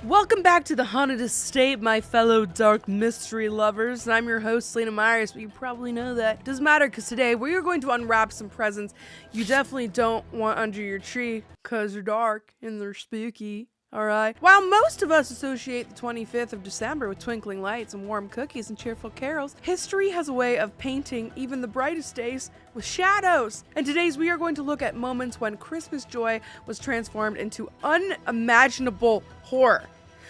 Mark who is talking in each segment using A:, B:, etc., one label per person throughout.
A: Welcome back to the Haunted Estate, my fellow dark mystery lovers. I'm your host, Selena Myers, but you probably know that. Doesn't matter, because today we are going to unwrap some presents you definitely don't want under your tree, because they're dark and they're spooky. Alright. While most of us associate the 25th of December with twinkling lights and warm cookies and cheerful carols, history has a way of painting even the brightest days with shadows. And today's we are going to look at moments when Christmas joy was transformed into unimaginable horror.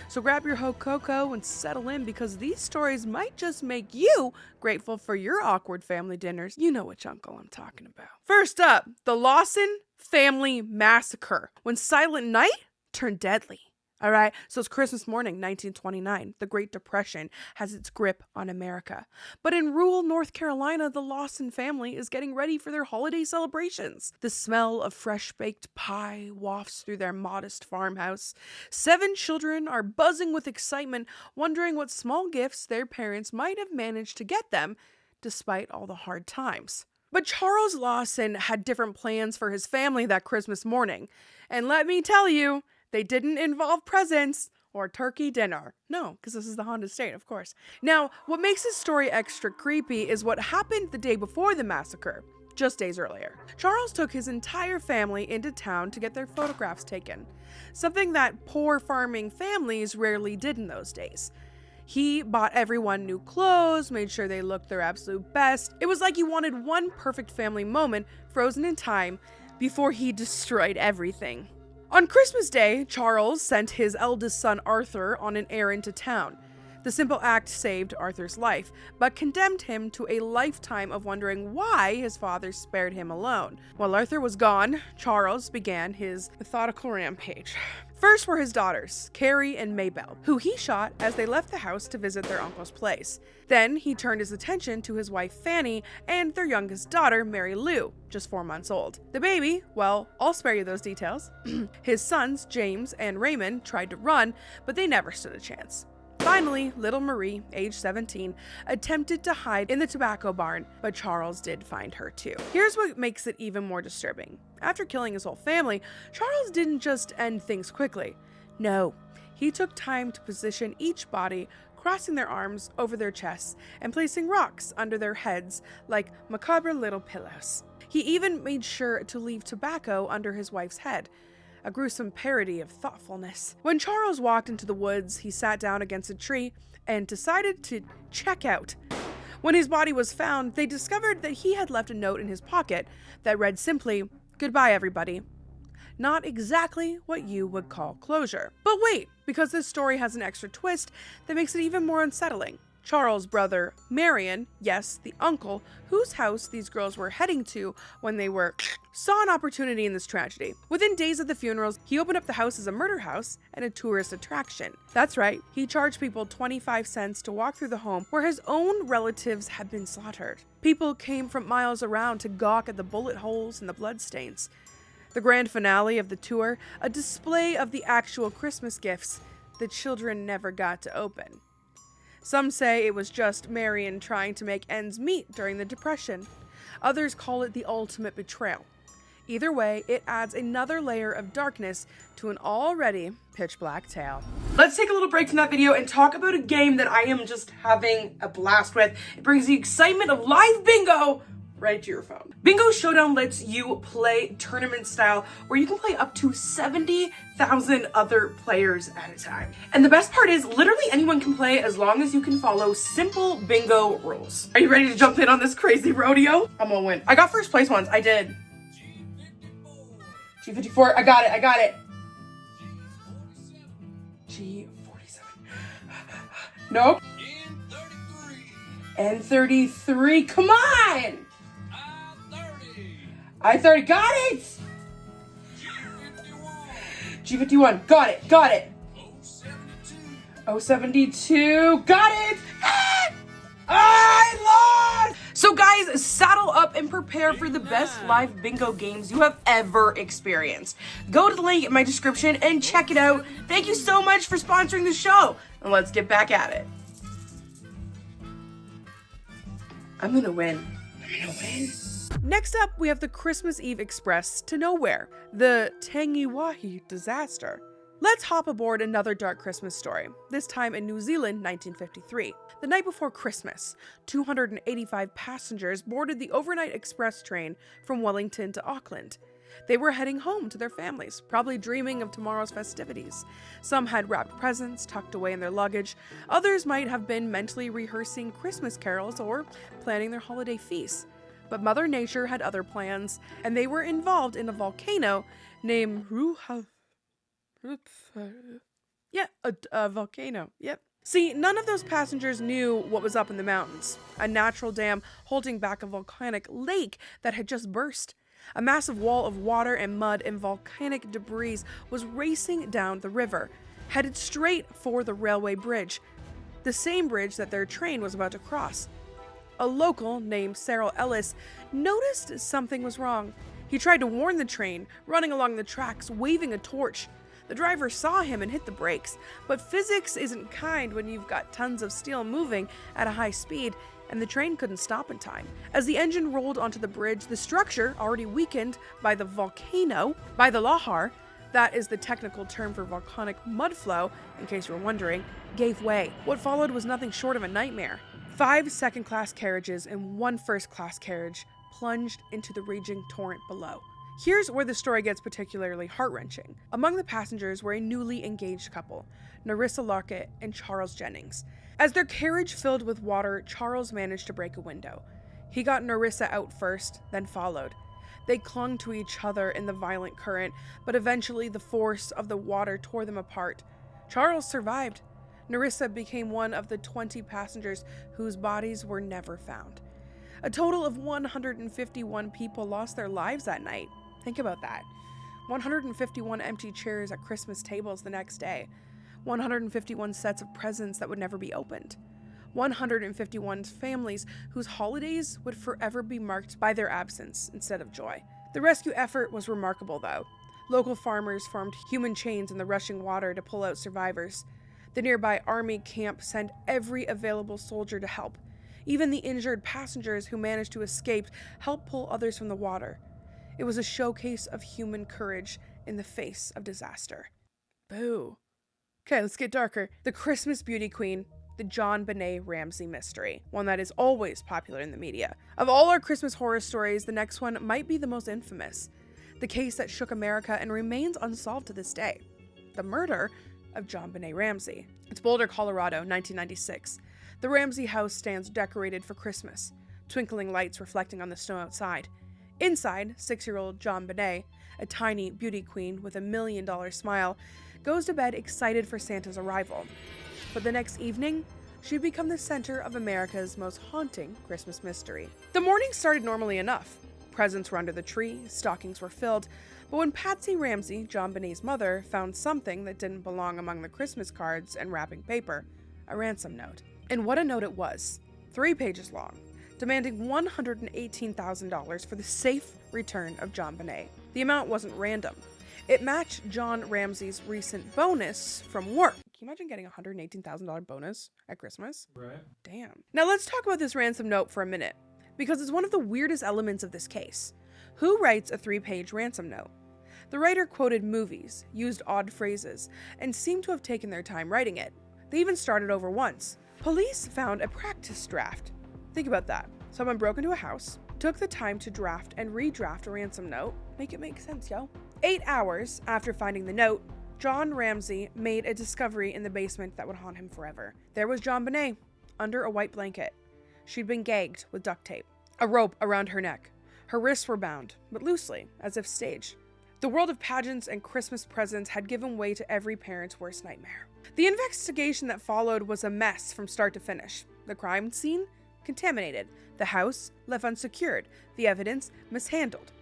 A: So grab your hot cocoa and settle in, because these stories might just make you grateful for your awkward family dinners. You know which uncle I'm talking about. First up, the Lawson Family Massacre, when Silent Night turned deadly. All right, so it's Christmas morning, 1929. The Great Depression has its grip on America. But in rural North Carolina, the Lawson family is getting ready for their holiday celebrations. The smell of fresh-baked pie wafts through their modest farmhouse. 7 children are buzzing with excitement, wondering what small gifts their parents might have managed to get them, despite all the hard times. But Charles Lawson had different plans for his family that Christmas morning. And let me tell you, they didn't involve presents or turkey dinner. No, because this is the Haunted Estate, of course. Now, what makes this story extra creepy is what happened the day before the massacre, just days earlier. Charles took his entire family into town to get their photographs taken, something that poor farming families rarely did in those days. He bought everyone new clothes, made sure they looked their absolute best. It was like he wanted one perfect family moment frozen in time before he destroyed everything. On Christmas Day, Charles sent his eldest son Arthur on an errand to town. The simple act saved Arthur's life, but condemned him to a lifetime of wondering why his father spared him alone. While Arthur was gone, Charles began his methodical rampage. First were his daughters, Carrie and Maybelle, who he shot as they left the house to visit their uncle's place. Then he turned his attention to his wife Fanny and their youngest daughter, Mary Lou, just 4 months old. The baby, well, I'll spare you those details. His sons, James and Raymond, tried to run, but they never stood a chance. Finally, little Marie, age 17, attempted to hide in the tobacco barn, but Charles did find her too. Here's what makes it even more disturbing. After killing his whole family, Charles didn't just end things quickly. No, he took time to position each body, crossing their arms over their chests and placing rocks under their heads like macabre little pillows. He even made sure to leave tobacco under his wife's head. A gruesome parody of thoughtfulness. When Charles walked into the woods, he sat down against a tree and decided to check out. When his body was found, they discovered that he had left a note in his pocket that read simply, "Goodbye, everybody." Not exactly what you would call closure. But wait, because this story has an extra twist that makes it even more unsettling. Charles' brother, Marion, yes, the uncle, whose house these girls were heading to when they were saw an opportunity in this tragedy. Within days of the funerals, he opened up the house as a murder house and a tourist attraction. That's right, he charged people 25 cents to walk through the home where his own relatives had been slaughtered. People came from miles around to gawk at the bullet holes and the bloodstains. The grand finale of the tour, a display of the actual Christmas gifts the children never got to open. Some say it was just Marion trying to make ends meet during the Depression. Others call it the ultimate betrayal. Either way, it adds another layer of darkness to an already pitch black tale. Let's take a little break from that video and talk about a game that I am just having a blast with. It brings the excitement of live bingo right to your phone. Bingo Showdown lets you play tournament style where you can play up to 70,000 other players at a time. And the best part is literally anyone can play as long as you can follow simple bingo rules. Are you ready to jump in on this crazy rodeo? I'm gonna win. I got first place once, I did. G54, I got it. G47. Nope. N33, come on! I-30, got it! G51, got it. 072, got it! Ah! I lost! So guys, saddle up and prepare for the best live bingo games you have ever experienced. Go to the link in my description and check it out. Thank you so much for sponsoring the show, and let's get back at it. I'm gonna win. Next up, we have the Christmas Eve Express to nowhere, the Tangiwahi disaster. Let's hop aboard another dark Christmas story, this time in New Zealand, 1953. The night before Christmas, 285 passengers boarded the overnight express train from Wellington to Auckland. They were heading home to their families, probably dreaming of tomorrow's festivities. Some had wrapped presents tucked away in their luggage. Others might have been mentally rehearsing Christmas carols or planning their holiday feasts. But Mother Nature had other plans, and they were involved in a volcano named a volcano. Yep. See, none of those passengers knew what was up in the mountains. A natural dam holding back a volcanic lake that had just burst. A massive wall of water and mud and volcanic debris was racing down the river, headed straight for the railway bridge, the same bridge that their train was about to cross. A local named Cyril Ellis noticed something was wrong. He tried to warn the train, running along the tracks, waving a torch. The driver saw him and hit the brakes, but physics isn't kind when you've got tons of steel moving at a high speed, and the train couldn't stop in time. As the engine rolled onto the bridge, the structure, already weakened by the lahar, that is the technical term for volcanic mud flow, in case you were wondering, gave way. What followed was nothing short of a nightmare. 5 second-class carriages and 1 first-class carriage plunged into the raging torrent below. Here's where the story gets particularly heart-wrenching. Among the passengers were a newly engaged couple, Nerissa Larkett and Charles Jennings. As their carriage filled with water, Charles managed to break a window. He got Nerissa out first, then followed. They clung to each other in the violent current, but eventually the force of the water tore them apart. Charles survived. Nerissa became one of the 20 passengers whose bodies were never found. A total of 151 people lost their lives that night. Think about that. 151 empty chairs at Christmas tables the next day. 151 sets of presents that would never be opened. 151 families whose holidays would forever be marked by their absence instead of joy. The rescue effort was remarkable, though. Local farmers formed human chains in the rushing water to pull out survivors. The nearby army camp sent every available soldier to help. Even the injured passengers who managed to escape helped pull others from the water. It was a showcase of human courage in the face of disaster. Boo. Okay, let's get darker. The Christmas beauty queen, the JonBenét Ramsey mystery, one that is always popular in the media. Of all our Christmas horror stories, the next one might be the most infamous. The case that shook America and remains unsolved to this day. The murder of JonBenét Ramsey. It's Boulder, Colorado, 1996. The Ramsey house stands decorated for Christmas, twinkling lights reflecting on the snow outside. Inside, 6-year-old JonBenét, a tiny beauty queen with $1 million smile, goes to bed excited for Santa's arrival. But the next evening, she'd become the center of America's most haunting Christmas mystery. The morning started normally enough. Presents were under the tree, stockings were filled, but when Patsy Ramsey, JonBenét's mother, found something that didn't belong among the Christmas cards and wrapping paper, a ransom note. And what a note it was, 3 pages long, demanding $118,000 for the safe return of JonBenét. The amount wasn't random. It matched John Ramsey's recent bonus from work. Can you imagine getting a $118,000 bonus at Christmas?
B: Right.
A: Damn. Now let's talk about this ransom note for a minute, because it's one of the weirdest elements of this case. Who writes a 3-page ransom note? The writer quoted movies, used odd phrases, and seemed to have taken their time writing it. They even started over once. Police found a practice draft. Think about that. Someone broke into a house, took the time to draft and redraft a ransom note. Make it make sense, yo. 8 hours after finding the note, John Ramsey made a discovery in the basement that would haunt him forever. There was JonBenét, under a white blanket. She'd been gagged with duct tape, a rope around her neck. Her wrists were bound, but loosely, as if staged. The world of pageants and Christmas presents had given way to every parent's worst nightmare. The investigation that followed was a mess from start to finish. The crime scene? Contaminated. The house? Left unsecured. The evidence? Mishandled.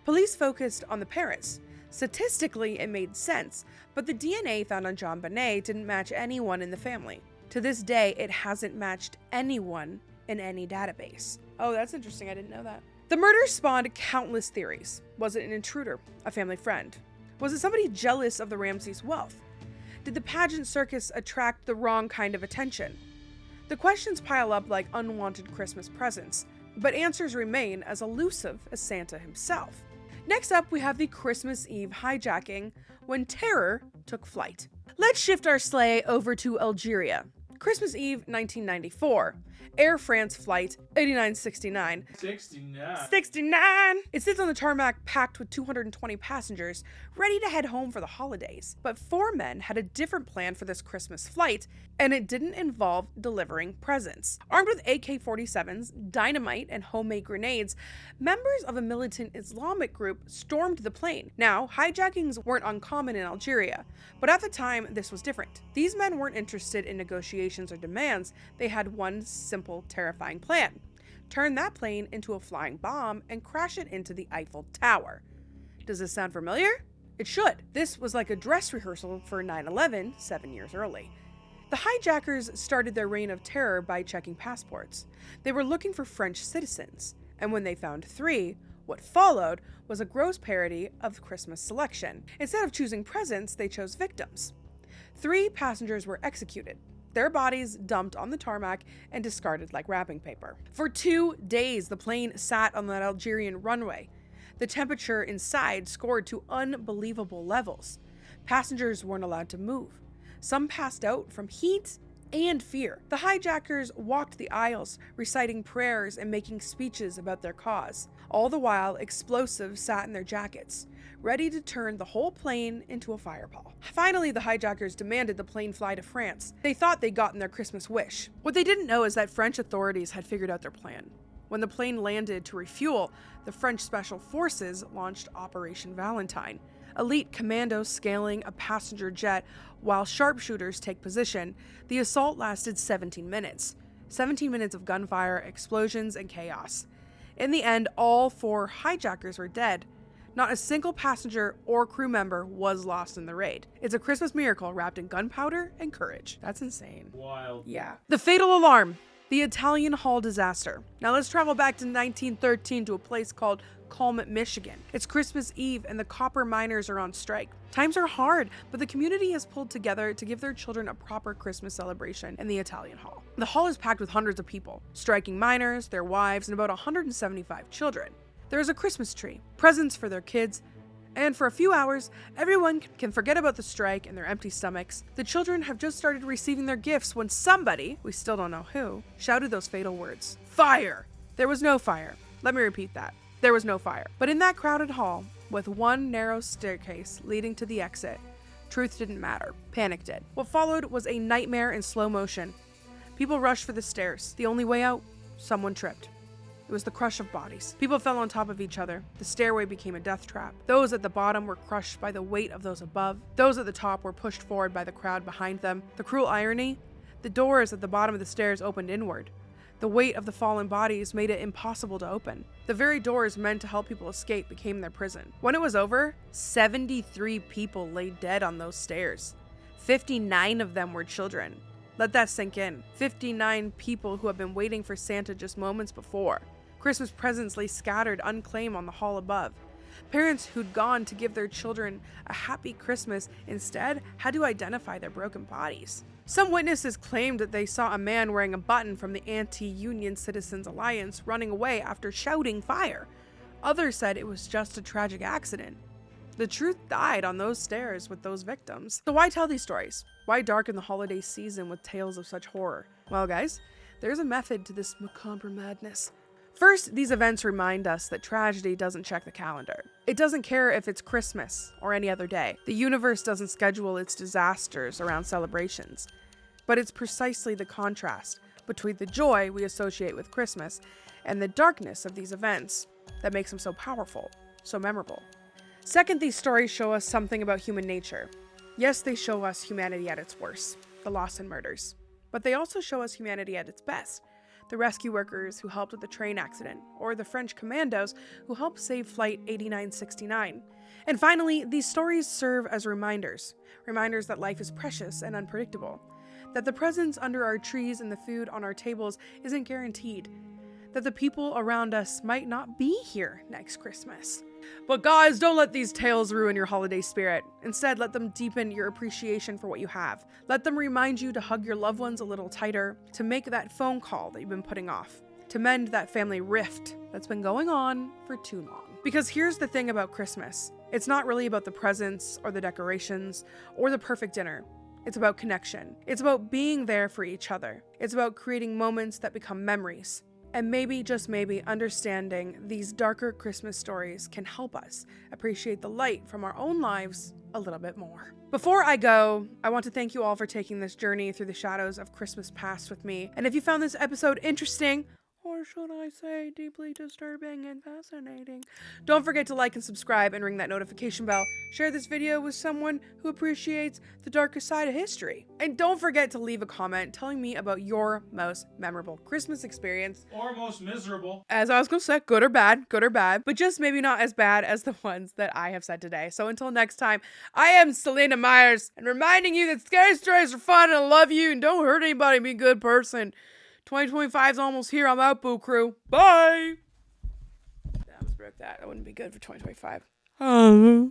A: Police focused on the parents. Statistically, it made sense, but the DNA found on JonBenét didn't match anyone in the family. To this day, it hasn't matched anyone in any database. Oh, that's interesting. I didn't know that. The murder spawned countless theories. Was it an intruder? A family friend? Was it somebody jealous of the Ramseys' wealth? Did the pageant circus attract the wrong kind of attention? The questions pile up like unwanted Christmas presents, but answers remain as elusive as Santa himself. Next up, we have the Christmas Eve hijacking, when terror took flight. Let's shift our sleigh over to Algeria. Christmas Eve, 1994. Air France flight 8969. 69! It sits on the tarmac packed with 220 passengers, ready to head home for the holidays. But 4 men had a different plan for this Christmas flight, and it didn't involve delivering presents. Armed with AK-47s, dynamite, and homemade grenades, members of a militant Islamic group stormed the plane. Now, hijackings weren't uncommon in Algeria, but at the time, this was different. These men weren't interested in negotiations or demands. They had one simple, terrifying plan: turn that plane into a flying bomb and crash it into the Eiffel Tower. Does this sound familiar? It should. This was like a dress rehearsal for 9/11 7 years early. The hijackers started their reign of terror by checking passports. They were looking for French citizens, and when they found 3, what followed was a gross parody of Christmas selection. Instead of choosing presents, they chose victims. 3 passengers were executed, their bodies dumped on the tarmac and discarded like wrapping paper. For 2 days, the plane sat on that Algerian runway. The temperature inside soared to unbelievable levels. Passengers weren't allowed to move. Some passed out from heat and fear. The hijackers walked the aisles, reciting prayers and making speeches about their cause. All the while, explosives sat in their jackets, ready to turn the whole plane into a fireball. Finally, the hijackers demanded the plane fly to France. They thought they'd gotten their Christmas wish. What they didn't know is that French authorities had figured out their plan. When the plane landed to refuel, the French Special Forces launched Operation Valentine. Elite commandos scaling a passenger jet while sharpshooters take position. The assault lasted 17 minutes. 17 minutes of gunfire, explosions, and chaos. In the end, all 4 hijackers were dead. Not a single passenger or crew member was lost in the raid. It's a Christmas miracle wrapped in gunpowder and courage. That's insane.
B: Wild.
A: Yeah. The fatal alarm. The Italian Hall disaster. Now let's travel back to 1913 to a place called Calumet, Michigan. It's Christmas Eve and the copper miners are on strike. Times are hard, but the community has pulled together to give their children a proper Christmas celebration in the Italian Hall. The hall is packed with hundreds of people, striking miners, their wives, and about 175 children. There is a Christmas tree, presents for their kids, and for a few hours, everyone can forget about the strike and their empty stomachs. The children have just started receiving their gifts when somebody, we still don't know who, shouted those fatal words: "Fire!" There was no fire. Let me repeat that. There was no fire. But in that crowded hall, with one narrow staircase leading to the exit, truth didn't matter. Panic did. What followed was a nightmare in slow motion. People rushed for the stairs. The only way out, someone tripped. It was the crush of bodies. People fell on top of each other. The stairway became a death trap. Those at the bottom were crushed by the weight of those above. Those at the top were pushed forward by the crowd behind them. The cruel irony? The doors at the bottom of the stairs opened inward. The weight of the fallen bodies made it impossible to open. The very doors meant to help people escape became their prison. When it was over, 73 people lay dead on those stairs. 59 of them were children. Let that sink in. 59 people who had been waiting for Santa just moments before. Christmas presents lay scattered unclaimed on the hall above. Parents who'd gone to give their children a happy Christmas instead had to identify their broken bodies. Some witnesses claimed that they saw a man wearing a button from the Anti-Union Citizens Alliance running away after shouting fire. Others said it was just a tragic accident. The truth died on those stairs with those victims. So why tell these stories? Why darken the holiday season with tales of such horror? Well, guys, there's a method to this macabre madness. First, these events remind us that tragedy doesn't check the calendar. It doesn't care if it's Christmas or any other day. The universe doesn't schedule its disasters around celebrations. But it's precisely the contrast between the joy we associate with Christmas and the darkness of these events that makes them so powerful, so memorable. Second, these stories show us something about human nature. Yes, they show us humanity at its worst, the loss and murders. But they also show us humanity at its best. The rescue workers who helped with the train accident, or the French commandos who helped save Flight 8969. And finally, these stories serve as reminders that life is precious and unpredictable, that the presents under our trees and the food on our tables isn't guaranteed, that the people around us might not be here next Christmas. But guys, don't let these tales ruin your holiday spirit. Instead, let them deepen your appreciation for what you have. Let them remind you to hug your loved ones a little tighter, to make that phone call that you've been putting off, to mend that family rift that's been going on for too long. Because here's the thing about Christmas. It's not really about the presents or the decorations or the perfect dinner. It's about connection. It's about being there for each other. It's about creating moments that become memories. And maybe, just maybe, understanding these darker Christmas stories can help us appreciate the light from our own lives a little bit more. Before I go, I want to thank you all for taking this journey through the shadows of Christmas past with me. And if you found this episode interesting, or should I say deeply disturbing and fascinating, don't forget to like and subscribe and ring that notification bell. Share this video with someone who appreciates the darkest side of history. And don't forget to leave a comment telling me about your most memorable Christmas experience.
B: Or most miserable.
A: As I was going to say, good or bad, but just maybe not as bad as the ones that I have said today. So until next time, I am Selena Myers, and reminding you that scary stories are fun and I love you and don't hurt anybody, be a good person. 2025 is almost here. I'm out, Boo Crew. Bye! I almost broke that. That wouldn't be good for 2025.